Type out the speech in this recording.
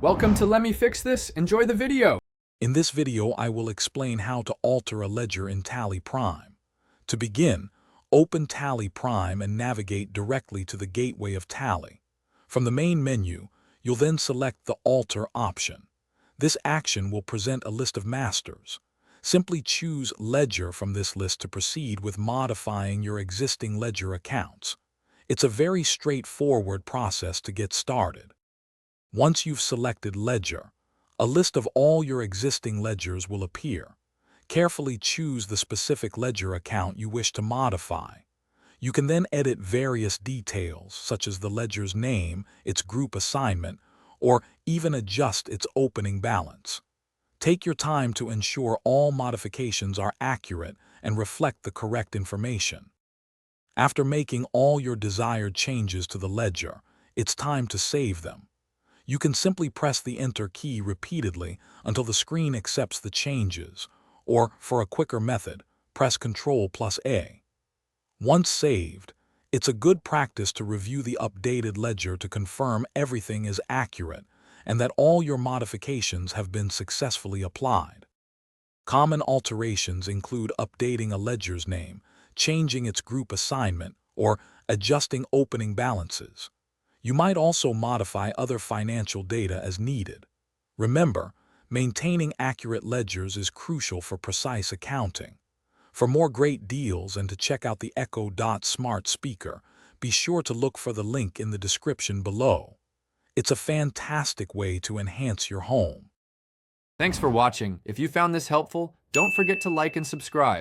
Welcome to Let Me Fix This. Enjoy the video. In this video, I will explain how to alter a ledger in Tally Prime. To begin, open Tally Prime and navigate directly to the gateway of Tally. From the main menu, you'll then select the Alter option. This action will present a list of masters. Simply choose Ledger from this list to proceed with modifying your existing ledger accounts. It's a very straightforward process to get started. Once you've selected Ledger, a list of all your existing ledgers will appear. Carefully choose the specific ledger account you wish to modify. You can then edit various details, such as the ledger's name, its group assignment, or even adjust its opening balance. Take your time to ensure all modifications are accurate and reflect the correct information. After making all your desired changes to the ledger, it's time to save them. You can simply press the Enter key repeatedly until the screen accepts the changes, or, for a quicker method, press Ctrl+A. Once saved, it's a good practice to review the updated ledger to confirm everything is accurate and that all your modifications have been successfully applied. Common alterations include updating a ledger's name, changing its group assignment, or adjusting opening balances. You might also modify other financial data as needed. Remember, maintaining accurate ledgers is crucial for precise accounting. For more great deals and to check out the Echo Dot smart speaker, be sure to look for the link in the description below. It's a fantastic way to enhance your home. Thanks for watching. If you found this helpful, don't forget to like and subscribe.